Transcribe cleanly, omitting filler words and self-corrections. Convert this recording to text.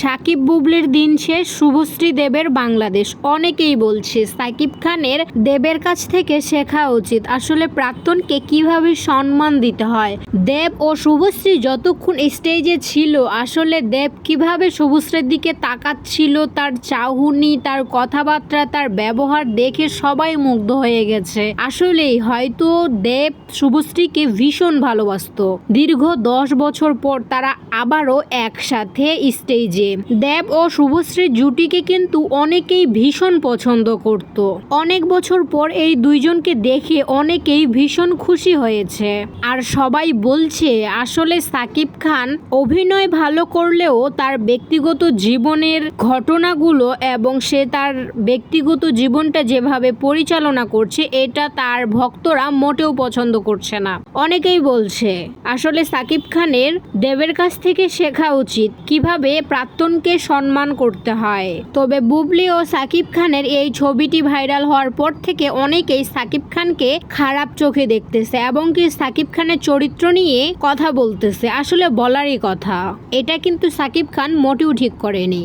সাকিব বুবলির দিন শেষ, শুভশ্রী দেবের বাংলাদেশ। অনেকেই বলছে সাকিব খানের দেবের কাছ থেকে শেখা উচিত আসলে প্রাক্তনকে কিভাবে সম্মান দিতে হয়। দেব ও শুভশ্রী যতক্ষণ স্টেজে ছিল আসলে দেব কিভাবে শুভশ্রীর দিকে তাকাচ্ছিল, তার চাহনি, তার কথাবার্তা, তার ব্যবহার দেখে সবাই মুগ্ধ হয়ে গেছে। আসলেই হয়তো দেব শুভশ্রীকে ভীষণ ভালোবাসতো। দীর্ঘ 10 বছর পর তারা আবারও একসাথে স্টেজে। দেব ও শুভশ্রীর জুটিকে কিন্তু অনেকেই ভীষণ পছন্দ করত। অনেক বছর পর এই দুইজনকে দেখে অনেকেই ভীষণ খুশি হয়েছে। আর সবাই বলছে আসলে সাকিব খান অভিনয় ভালো করলেও তার ব্যক্তিগত জীবনের ঘটনাগুলো এবং সে তার ব্যক্তিগত জীবনটা যেভাবে পরিচালনা করছে এটা তার ভক্তরা মোটেও পছন্দ করছে না। অনেকেই বলছে আসলে সাকিব খানের দেবের কাছ থেকে শেখা উচিত কিভাবে প্রাক্তনকে সম্মান করতে হয়। তবে বুবলি ও সাকিব খানের এই ছবিটি ভাইরাল হওয়ার পর থেকে অনেকেই সাকিব খানকে খারাপ চোখে দেখতেছে এবং কি সাকিব খানের চরিত্র নিয়ে কথা বলতেছে। আসলে বলারই কথা, এটা কিন্তু সাকিব খান মোটেও ঠিক করেনি।